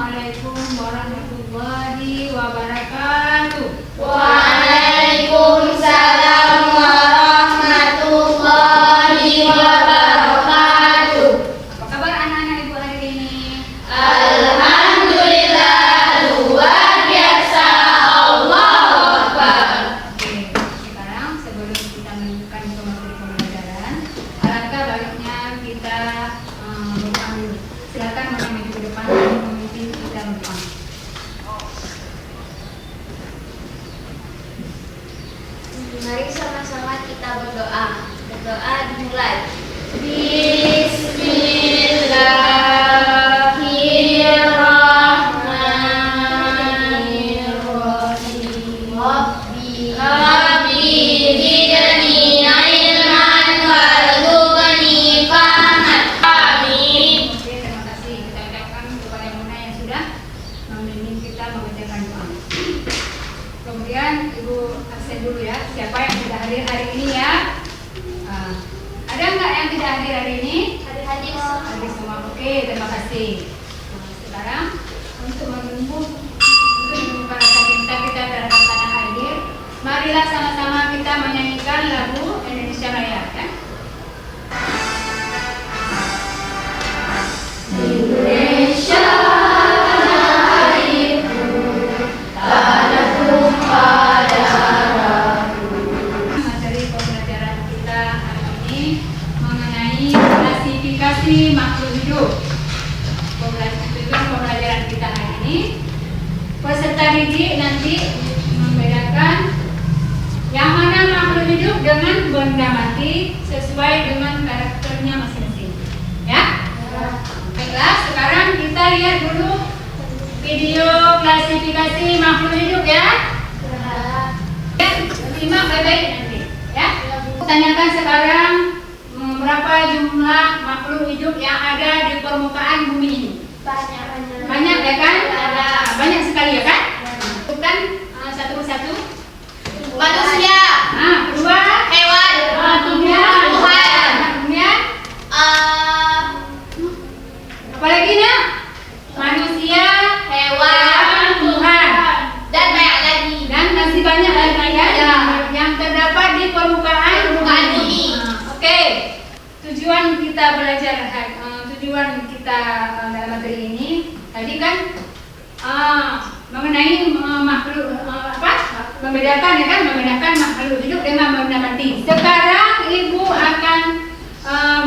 Assalamualaikum warahmatullahi wabarakatuh. Waalaikumsalam warahmatullahi wabarakatuh. Apa kabar anak-anak ibu hari ini? Alhamdulillah, luar biasa. Allahu Akbar. Oke, sekarang sebelum kita melanjutkan ke materi pembelajaran, alangkah baiknya kita berdoa dulu. Silakan maju ke depan dan memimpin kita berdoa. Mari sama-sama kita berdoa. Berdoa dimulai. Bismillahirrahmanirrahim. Rabbi zidni ilman warzuqni fahman. Amin. Oke, terima kasih. Kita ucapkan kepada Muna yang sudah membimbing kita mengerjakan doa. Kemudian Ibu absen dulu ya. Siapa yang tidak hadir hari ini ya? Ada nggak yang tidak hadir hari ini? Hadir Hadir semua. Oke, terima kasih. Sekarang untuk menumbuhkan rasa cinta kita terhadap tanah air, marilah sama-sama kita menyanyikan lagu Indonesia Raya ya. Indonesia tanah airku, tanah tumpah darahku. Materi pembelajaran kita hari ini mengenai klasifikasi makhluk hidup. Tujuan pembelajaran kita hari ini, peserta didik nanti membedakan yang mana makhluk hidup dengan benda mati sesuai dengan karakternya masing-masing. Ya? Baiklah, sekarang kita lihat dulu video klasifikasi makhluk hidup ya. Ya, simak baik-baik nanti ya. Tanyakan sekarang berapa jumlah makhluk hidup yang ada di permukaan bumi ini? Banyak ya kan? Banyak sekali ya kan? Bukan satu persatu. Manusia, Kedua, hewan, kemudian Tuhan, kemudian apalagi nak? Manusia, hewan, Tuhan, dan banyak lagi. dan masih banyak lagi ya yang terdapat di permukaan bumi. Oke, tujuan kita belajar, tujuan kita dalam materi ini tadi kan mengenai makhluk membedakan ya kan, membedakan makhluk hidup dengan benda mati. Sekarang ibu akan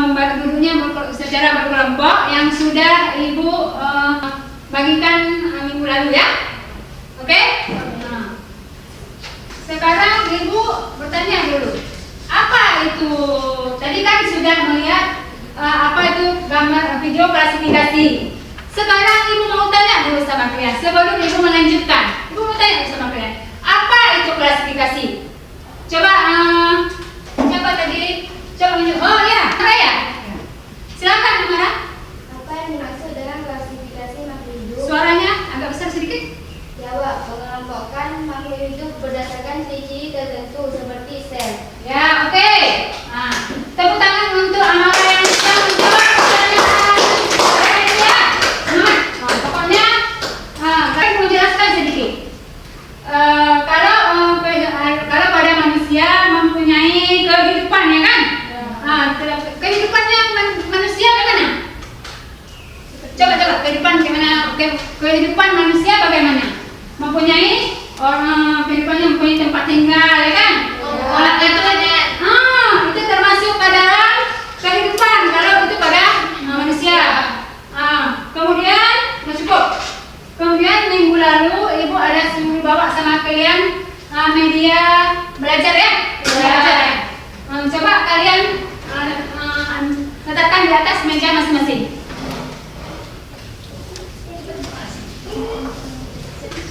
membantu gurunya secara berkelompok yang sudah ibu bagikan minggu lalu ya. Oke? Sekarang ibu bertanya dulu, apa itu? Tadi kan sudah melihat apa itu gambar video klasifikasi. Sekarang ibu mau tanya dulu sama kalian sebelum ibu melanjutkan. Ibu mau tanya dulu sama kalian, apa itu klasifikasi? Coba siapa tadi? Coba menunjuk. Oh ya, Raya. Silakan Amara. Apa yang dimaksud dengan klasifikasi makhluk hidup? Suaranya agak besar sedikit. Jawab, mengelompokkan makhluk hidup berdasarkan ciri-ciri tertentu seperti sel. Ya, oke. Nah, tepuk tangan untuk Amara yang sudah menjawab pertanyaan. Ya. Pokoknya saya mau jelaskan sedikit. Kalau pada manusia mempunyai kehidupan ya kan? Kehidupannya manusia bagaimana? Coba kehidupan gimana? Kehidupan manusia bagaimana? Mempunyai kehidupannya mempunyai tempat tinggal ya kan? Orang itu itu termasuk ke dalam kehidupan kalau itu pada manusia. Kemudian cukup. Kemudian minggu lalu ibu ada suruh bawa sama kalian media belajar ya. Belajar ya. Coba kalian letakkan di atas meja masing-masing.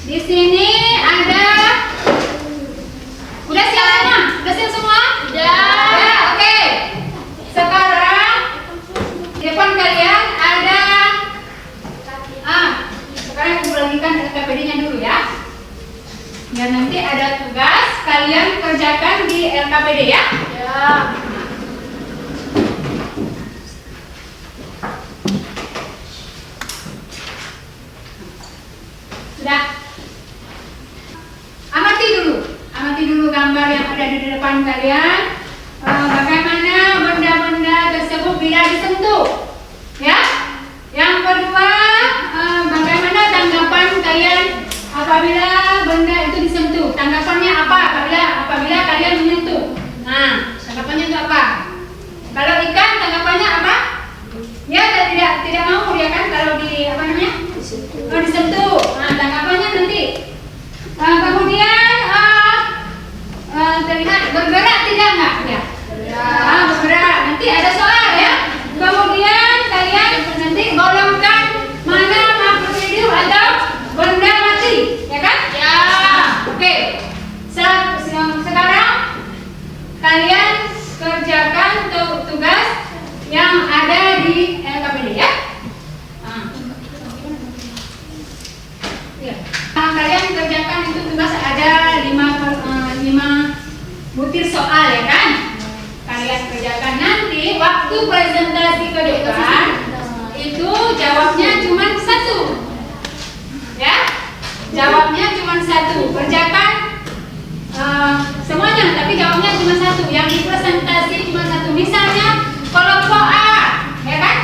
Di sini ada. Udah siap semua? Udah siap semua? Udah. Ya, oke. Sekarang di depan kalian ada. Sekarang ibu bagikan LKPD-nya dulu ya. Dan nanti ada tugas kalian kerjakan di LKPD ya. Ya. tanggapan kalian bagaimana benda-benda tersebut bila disentuh. Ya. Yang kedua, bagaimana tanggapan kalian apabila benda itu disentuh? Tanggapannya apa apabila kalian menyentuh? Nah, tanggapannya itu apa? Kalau ikan tanggapannya apa? Ya, tidak mau dia kan kalau disentuh. Nah, tanggapannya nanti. Kemudian terlihat bergerak tidak enggak? Ya. Bergerak. Nanti ada soal ya. Kemudian kalian nanti golongkan mana makhluk hidup atau benda mati, ya kan? Ya. Oke. Sekarang kalian kerjakan tugas yang ada di LKPD ya. Kalian kerjakan itu tugas ada 5 butir soal ya kan? Kalian kerjakan nanti waktu presentasi ke depan itu jawabnya cuma 1. Ya? Jawabnya cuma 1. Kerjakan semuanya tapi jawabnya cuma 1. Yang dipresentasi cuma 1. Misalnya kelompok A, ya kan?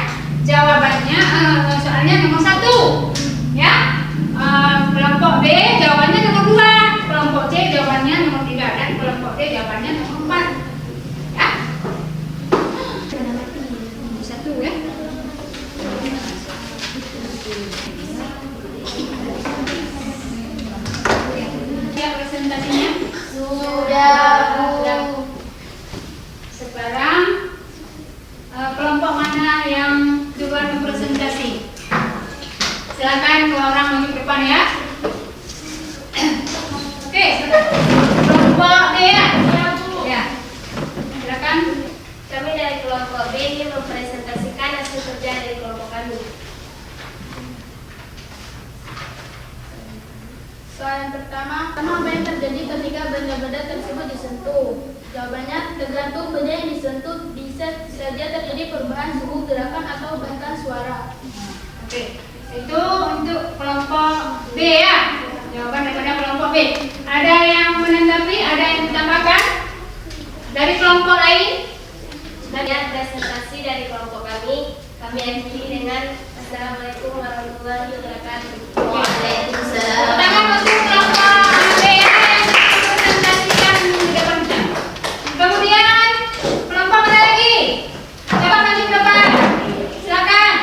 Jawabannya soalnya nomor 1. Ya? Kelompok B jawabannya nomor 2, kelompok C jawabannya nomor 3 dan kelompok D jawabannya nomor 4. Ya? 1 ya. Ya presentasinya Sudah. Sekarang kelompok mana yang duluan berpresentasi? Silakan 2 orang maju ke depan ya. Oke, kelompok D ya. Ya. Silakan. Kami dari kelompok B ingin mempresentasikan hasil kerja dari kelompok kami. Soal yang pertama, apa yang terjadi ketika benda-benda tersebut disentuh? Jawabannya tergantung benda yang disentuh, bisa saja terjadi perubahan suhu, gerakan, atau bahkan suara. Oke, itu untuk kelompok B ya. Jawaban daripada kelompok B. Ada yang menanggapi? Ada yang ditambahkan? Dari kelompok lain? Dan presentasi dari kelompok kami akhiri dengan Assalamualaikum warahmatullahi wabarakatuh. Waalaikumsalam. Tangan untuk kelompok B yang presentasikan di depan kita. Kemudian kelompok mana lagi? Coba maju ke depan. Silakan.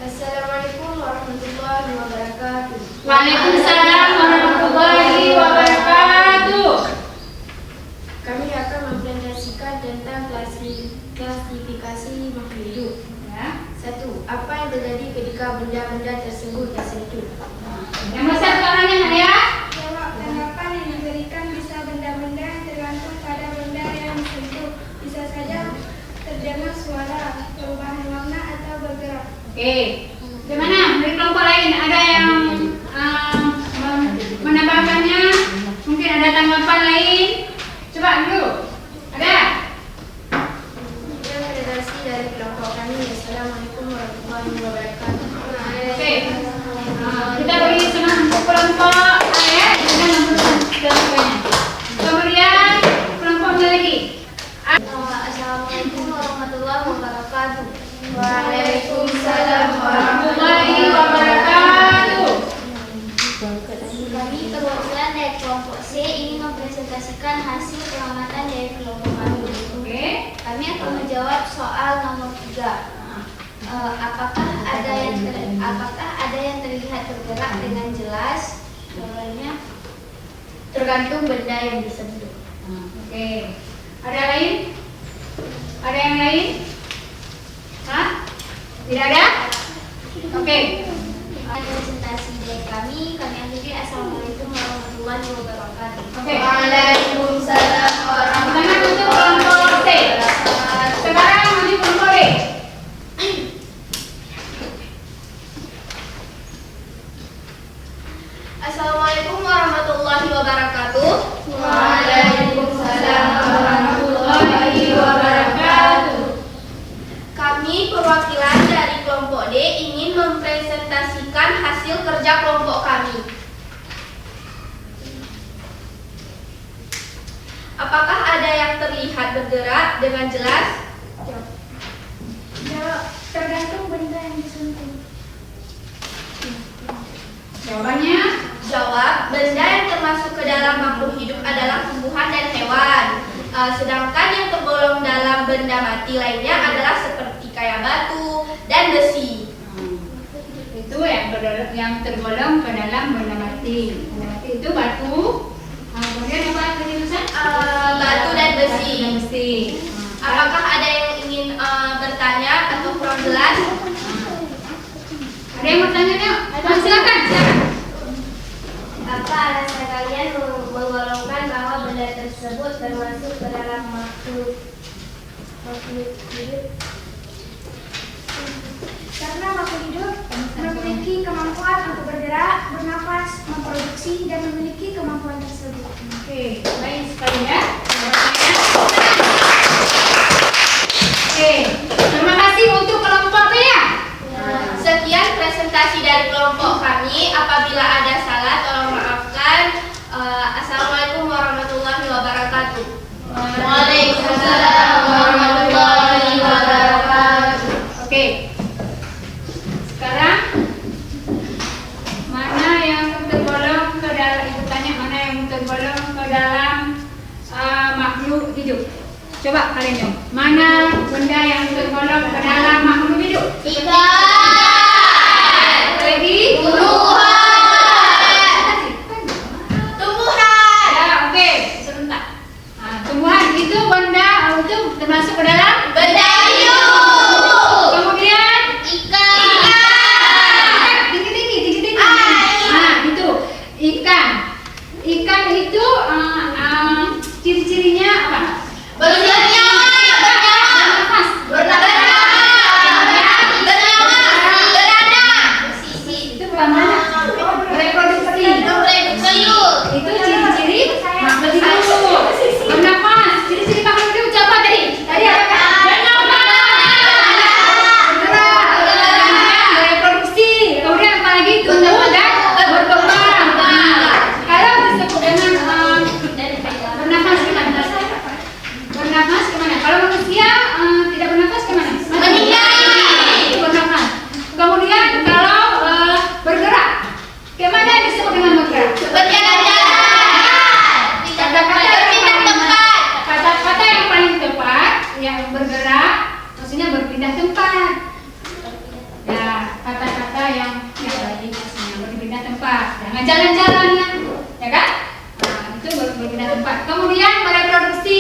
Assalamualaikum warahmatullahi wabarakatuh. Waalaikumsalam warahmatullahi wabarakatuh. Kami akan mempresentasikan tentang klasifikasi makhluk hidup. Ya. 1. Apa yang terjadi ketika benda-benda tersebut tersentuh? Yang besar suaranya ya. Jawab. Tanggapan yang diberikan bisa benda-benda yang tergantung pada benda yang disentuh. Bisa saja terdengar suara, perubahan warna, atau bergerak. Oke. Gimana? Dari kelompok lain ada yang menambahkannya? Mungkin ada tanggapan lain? Coba dulu. Ada? Presentasi dari kelompok kami. Assalamualaikum warahmatullahi wabarakatuh. Oke. Kita beri semangat untuk kelompok A ya. Kita nomor kelompoknya. Kemudian kelompok mana lagi? Assalamualaikum warahmatullahi wabarakatuh. Waalaikumsalam warahmatullahi wabarakatuh. Kami perwakilan dari kelompok C ingin mempresentasikan hasil pengamatan dari kelompok kami. Oke. Kami akan menjawab soal nomor 3. Apakah ada yang terlihat bergerak dengan jelas? Jawabannya tergantung benda yang disentuh. Oke. Ada lain? Ada yang lain? Hah? Tidak ada? Oke. Presentasi dari kami akhiri. Assalamualaikum warahmatullahi wabarakatuh. Oke. Waalaikumsalam Tangan untuk kelompok C. Sekarang maju kelompok D. Assalamualaikum warahmatullahi wabarakatuh. Waalaikumsalam warahmatullahi wabarakatuh. Kami perwakilan dari kelompok D ingin mempresentasikan hasil kerja kelompok kami. dengan jelas? Tergantung benda yang disentuh. Jawabannya? Jawab, benda yang termasuk ke dalam makhluk hidup adalah tumbuhan dan hewan. Sedangkan yang tergolong dalam benda mati lainnya adalah seperti kayak batu dan besi. Itu yang tergolong ke dalam benda mati. Benda mati itu batu. Kemudian apa tadi Nusan? Batu dan besi. Batu dan besi. Apakah ada yang ingin bertanya atau kurang jelas? Ada yang bertanya? Silakan. Apa alasan kalian menggolongkan bahwa benda tersebut termasuk ke dalam makhluk hidup? Karena makhluk hidup memiliki kemampuan untuk bergerak, bernafas, memproduksi, dan memiliki kemampuan tersebut. Oke, baik sekali ya. Oke, terima kasih untuk kelompok B ya. Sekian presentasi dari kelompok kami. Apabila ada salah, tolong maafkan. Assalamualaikum warahmatullahi wabarakatuh. Waalaikumsalam warahmatullahi wabarakatuh. Oke. Sekarang mana yang tergolong ke dalam, ibu tanya mana yang tergolong ke dalam makhluk hidup? Coba kalian jawab. Mana benda yang tergolong ke dalam makhluk hidup? Lagi? Tumbuhan. Ya, oke. Sebentar. Tumbuhan itu benda itu termasuk ke dalam Benda hidup. kemudian Ikan. tinggi. Itu ikan. Ikan itu ciri-cirinya apa? Bernyawa. Itu bukan mana? Reproduksi. Itu ciri-ciri makhluk hidup. Bernafas. Ciri-ciri makhluk hidup siapa tadi? Tadi apa? Bernafas. Bergerak. Bereproduksi. Kemudian apa lagi? Tumbuh dan berkembang. Kalau disebut dengan bernafas gimana? Bernafas kemana? Kalau manusia tidak bernafas kemana? Itu bernafas. Kemudian kalau bergerak, kemana yang disebut dengan bergerak? Kata-kata yang paling tepat, yang bergerak, maksudnya berpindah tempat. Ya, kata-kata yang baik, maksudnya berpindah tempat. Jangan jalan-jalan ya kan? Itu berpindah tempat. Kemudian bereproduksi.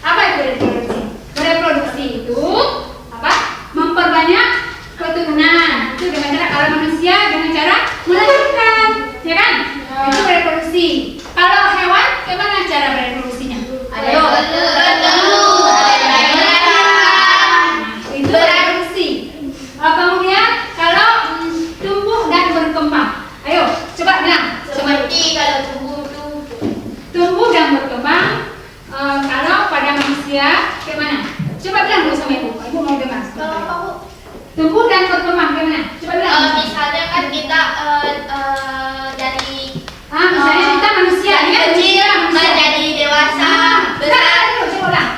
Apa itu bereproduksi? Bereproduksi itu apa? Memperbanyak keturunan. Itu dengan cara kalau manusia dengan cara melahirkan, ya kan? Itu bereproduksi. Kalau hewan, gimana cara bereproduksinya? Ayo. Itu bereproduksi. Kemudian kalau tumbuh dan berkembang, ayo coba bilang. Seperti kalau Tumbuh dan berkembang. Kalau pada manusia, gimana? Coba bilang dulu sama ibu. Ibu mau dengar. Tumbuh dan berkembang gimana? Coba bilang. misalnya kan kita dari Misalnya kita manusia, ya kan? kecil Manusia. menjadi dewasa, besar. Coba ulang.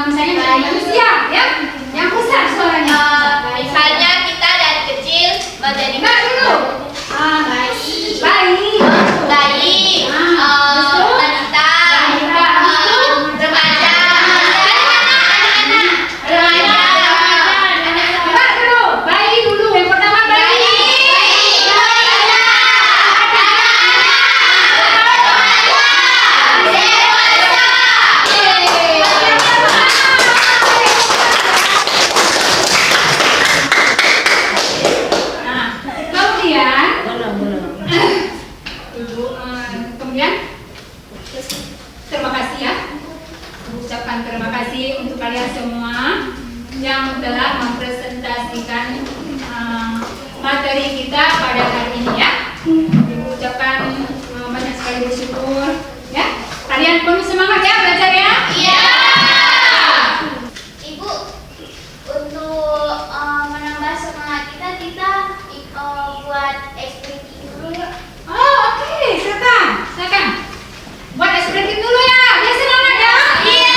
Misalnya dari manusia, ya? Yang besar suaranya. Misalnya kita dari kecil menjadi Enggak dulu. Bayi. bayi, Betul. wanita, remaja, Coba dulu. Bayi dulu. Yang pertama bayi. Kemudian terima kasih ya. Ucapkan terima kasih untuk kalian semua yang telah mempresentasikan materi kita pada hari ini ya. Ibu ucapkan banyak sekali bersyukur ya. Kalian penuh semangat ya belajar ya. Iya. Ibu, untuk menambah semangat kita buat eksperimen dulu yuk. Oh, oke. Silakan. Buat eksperimen dulu ya. Biar semangat ya. Iya.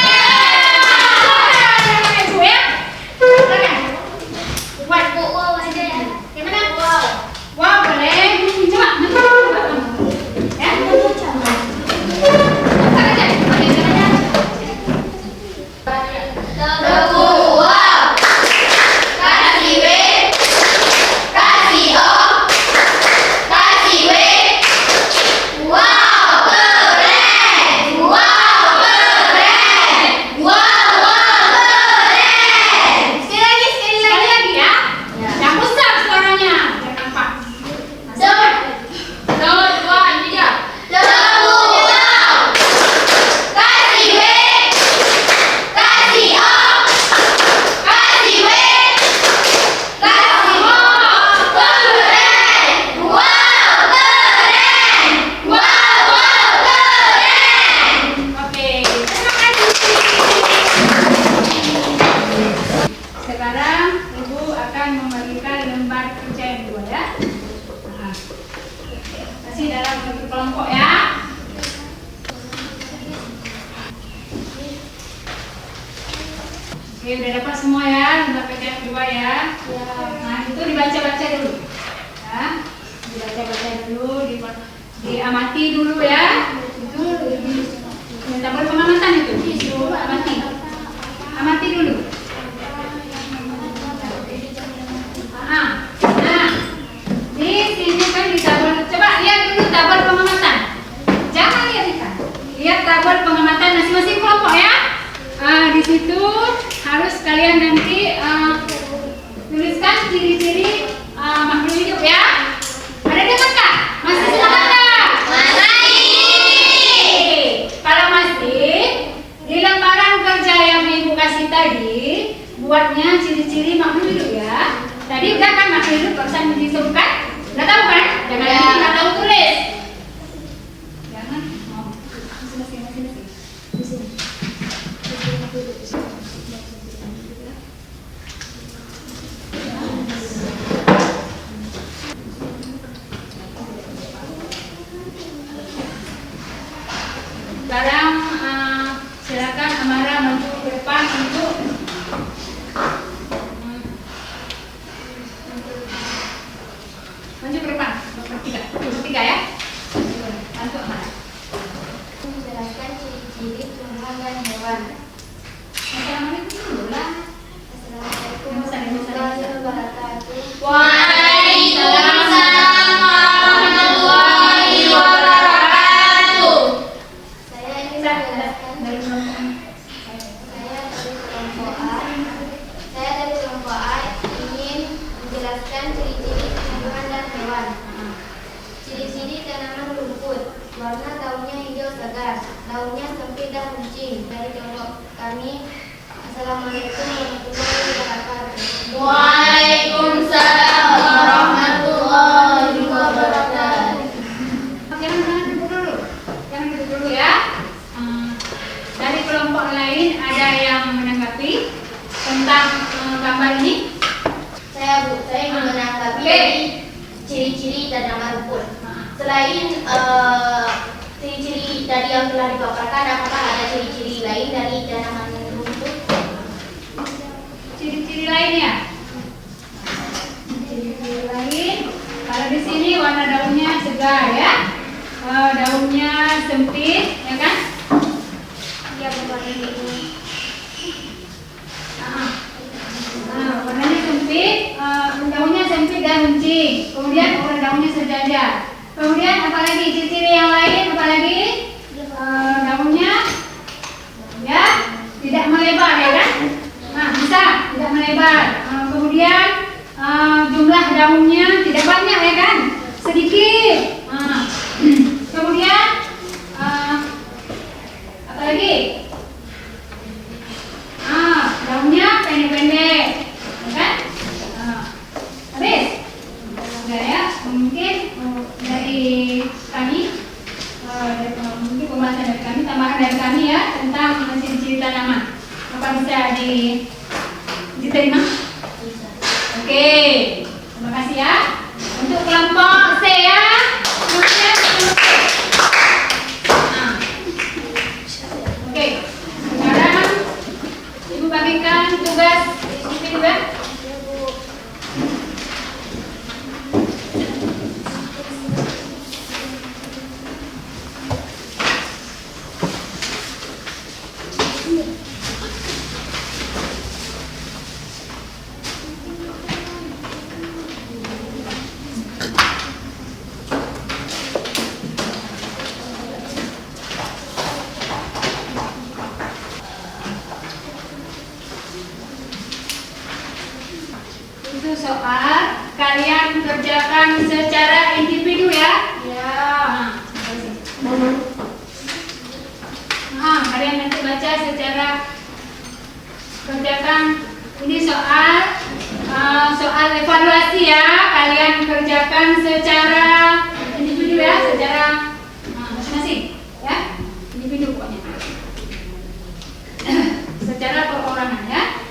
dapat semua ya, lembar PKM 2 ya. Nah, itu dibaca-baca dulu. Ya. Dibaca-baca dulu, diamati dulu ya. Itu tabel pengamatan itu. Amati. Amati dulu. Nah, di sini kan di tabel, coba lihat dulu tabel pengamatan. Jangan lihat ikan. Lihat tabel pengamatan masing-masing kelompok ya. Di situ harus kalian nanti tuliskan ciri-ciri makhluk hidup ya. Ada dengar nggak? Masih semangat nggak? Masih. Kalau masih, di lembaran kerja yang Ibu kasih tadi, buatnya ciri-ciri makhluk hidup ya. Tadi udah kan makhluk hidup barusan disebutkan? Udah tahu kan? Jangan nanti nggak tahu tulis. Jangan. Sekarang silakan Amara maju ke depan untuk maju ke depan, bertiga ya. Bantu Amara. Menjelaskan ciri-ciri tumbuhan dan hewan. Assalamualaikum dulu lah. Assalamualaikum warahmatullahi wabarakatuh. Waalaikumsalam warahmatullahi wabarakatuh. Saya ingin menjelaskan Dari kelompok Saya dari kelompok A ingin menjelaskan ciri-ciri tumbuhan dan hewan. Ciri-ciri tanaman rumput. Warna daunnya hijau segar, daunnya sempit dan runcing. Dari kelompok kami, Assalamualaikum warahmatullahi wabarakatuh. Waalaikumsalam warahmatullahi wabarakatuh. Jangan duduk dulu. Jangan duduk dulu ya. Dari kelompok lain ada yang menanggapi tentang gambar ini? Saya ingin menanggapi ciri-ciri tanaman rumput. Selain ciri-ciri tadi yang telah dipaparkan, apakah ada ciri-ciri lain dari tanaman rumput? Ciri-ciri lainnya? Ciri-ciri lain. Kalau di sini warna daunnya segar ya. Daunnya sempit, ya kan? Iya, berwarna biru. Warnanya sempit, daunnya sempit dan runcing. Kemudian warna daunnya sejajar. Kemudian apalagi ciri-ciri yang lain? Apalagi daunnya ya tidak melebar ya kan? Nah, bisa tidak melebar. Kemudian jumlah daunnya tidak banyak ya kan? Sedikit. Kemudian apalagi? Daunnya pendek-pendek, ya kan? Habis? Udah ya, mungkin dari kami, mungkin pembahasan dari kami, tambahan dari kami ya tentang ciri-ciri tanaman. Apa bisa diterima? Oke, terima kasih ya. Untuk kelompok C ya, kemudian oke, sekarang Ibu bagikan tugas individu ya. Itu soal kalian kerjakan secara individu ya. Kalian nanti baca secara kerjakan. Ini soal evaluasi ya. Kalian kerjakan secara individu ya, secara masing-masing ya, individu pokoknya. Secara perorangan ya.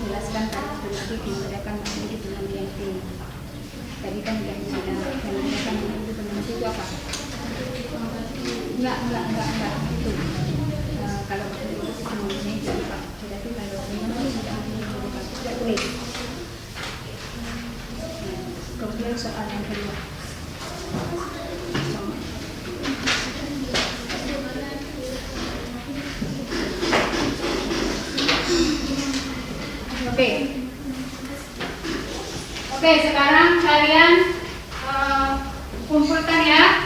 Jelaskan tadi membedakan mandiri dengan mimpi. Tadi kan yang membedakan mandiri dengan mimpi itu apa? Enggak itu. Kalau itu semuanya itu apa? Berarti kalau memang tidak boleh. Kemudian soal yang kedua. Oke, sekarang kalian kumpulkan ya.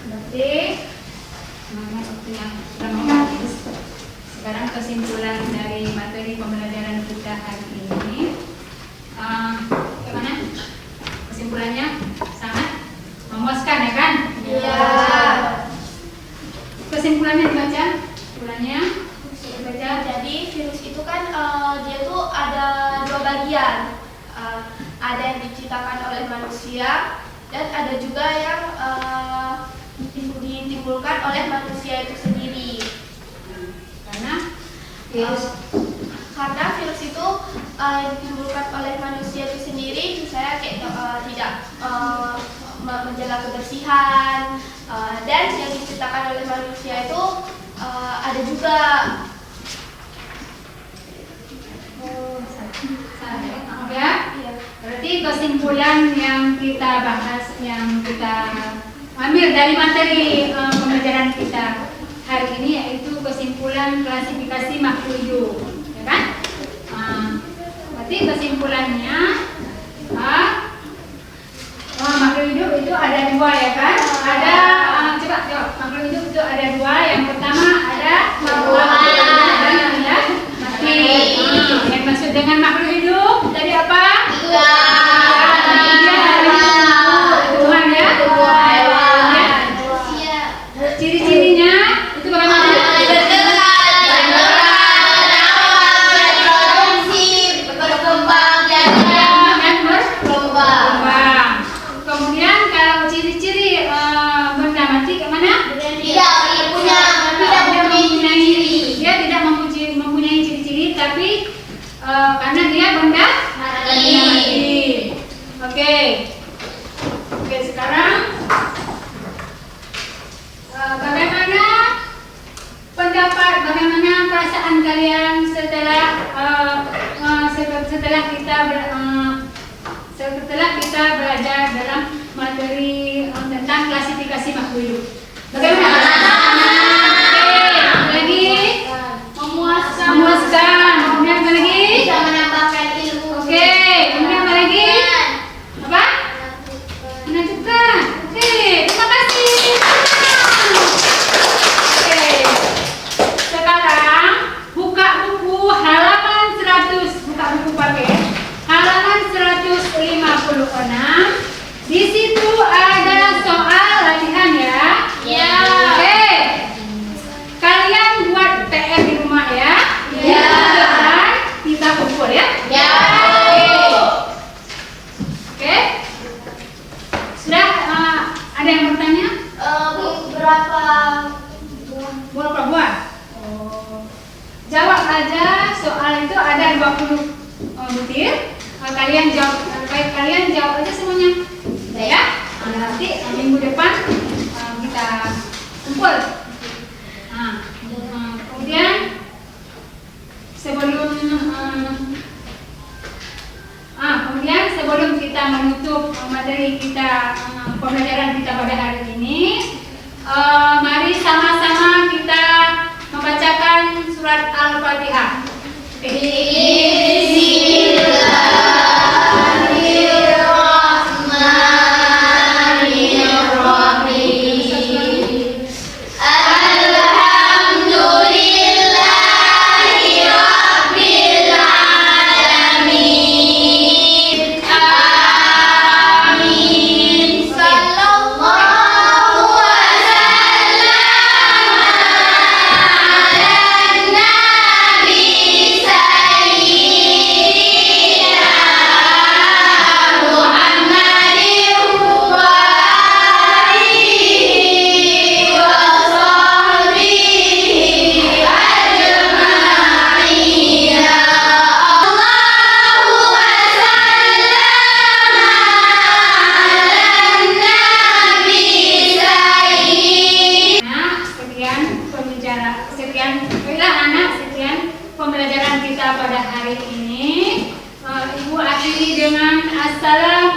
Berarti sekarang kesimpulan dari materi pembelajaran kita hari ini. Gimana? Kesimpulannya sangat memuaskan ya kan? Iya. Kesimpulannya dibaca, kesimpulannya dibaca. Jadi virus itu kan dia tuh ada dua bagian. Ada yang diciptakan oleh manusia dan ada juga yang ditimbulkan oleh manusia itu sendiri. Karena virus itu ditimbulkan oleh manusia itu sendiri, misalnya kayak tidak menjaga kebersihan, dan yang diciptakan oleh manusia itu ada juga. Ya, berarti kesimpulan yang kita bahas, yang kita ambil dari materi pembelajaran kita hari ini yaitu kesimpulan klasifikasi makhluk hidup, ya kan? Berarti kesimpulannya makhluk hidup itu ada dua ya kan? Ada coba jawab, makhluk hidup itu ada dua. Yang pertama ada makhluk hidup ya mati. Yang maksud dengan makhluk hidup tadi apa? Tuhan ya. Ciri-cirinya itu bagaimana? tapi karena dia benda mati. Oke. Oke, sekarang bagaimana perasaan kalian setelah kita belajar dalam materi tentang klasifikasi makhluk hidup? Bagaimana? Oke, lagi memuaskan. Kemudian apa lagi? Bisa menambahkan ilmu. Oke, kemudian apa lagi? Apa? Menentukan. Oke, terima kasih. Oke. Sekarang buka buku halaman 100, buka buku pakai halaman 156. Di situ ada soal latihan ya. Ya. Oke. Kalian buat PR di rumah ya. Ya. Dan kita kumpul ya. Ya. Oke. Sudah ada yang bertanya? Berapa Berapa buah? Jawab aja soal itu ada 20 butir. Kalian jawab aja semuanya. Ya. Nanti minggu depan kita kumpul. Kemudian sebelum kita menutup materi kita pembelajaran kita pada hari ini, mari sama-sama kita membacakan surat Al-Fatihah. Pembelajaran kita pada hari ini. Ibu akhiri dengan assalamualaikum